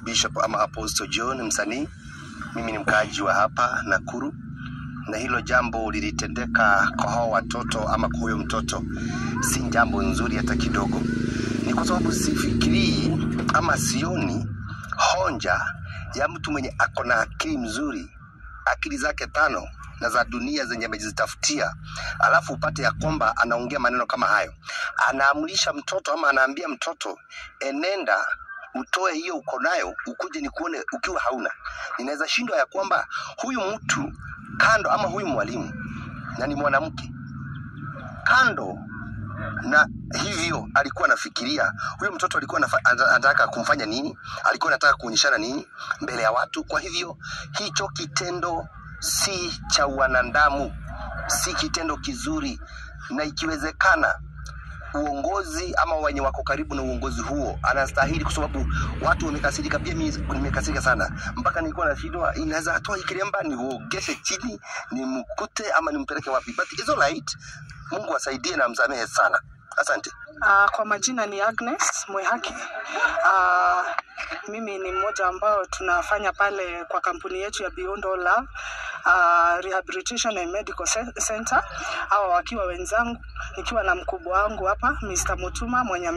Bishop ama Apostle John msanii. Mimi ni mkaaji wa hapa Nakuru, na hilo jambo lilitendeka kwa hao watoto ama kwa huyo mtoto si jambo nzuri hata kidogo. Ni kwa sababu sifikiri ama sioni honja ya mtu mwenye akona akili mzuri, akili zake 5 na za dunia zenye amejitafutia, alafu upate ya kwamba anaongea maneno kama hayo. Anaamrisha mtoto ama anaambia mtoto, enenda utoe hiyo uko nayo ukuje nikuone ukiwa hauna. Ninaweza shindwa ya kwamba huyu mtu kando ama huyu mwalimu na ni mwanamke, kando na hivyo alikuwa anafikiria huyo mtoto alikuwa anataka kumfanya nini, alikuwa anataka kuonyeshana nini mbele ya watu. Kwa hivyo hicho kitendo si cha wanadamu, si kitendo kizuri, na ikiwezekana uongozi ama wenye wako karibu na uongozi huo anastahili, kwa sababu watu wamekasirika. Pia mimi nimekasirika sana mpaka nilikuwa na shida, inaweza atoa ikilemba ni uogeze chini ni mkute ama nimpeleke wapi, but it's all right. Mungu asaidie na msamehe sana. Asante. Kwa majina ni Agnes Mwehaki. Mimi ni mmoja ambao tunafanya pale kwa kampuni yetu ya Beyond All Love Rehabilitation and Medical Center. Hawa wakiwa wenzangu, nikiwa na mkubwa wangu hapa Mr. Mutuma mwenye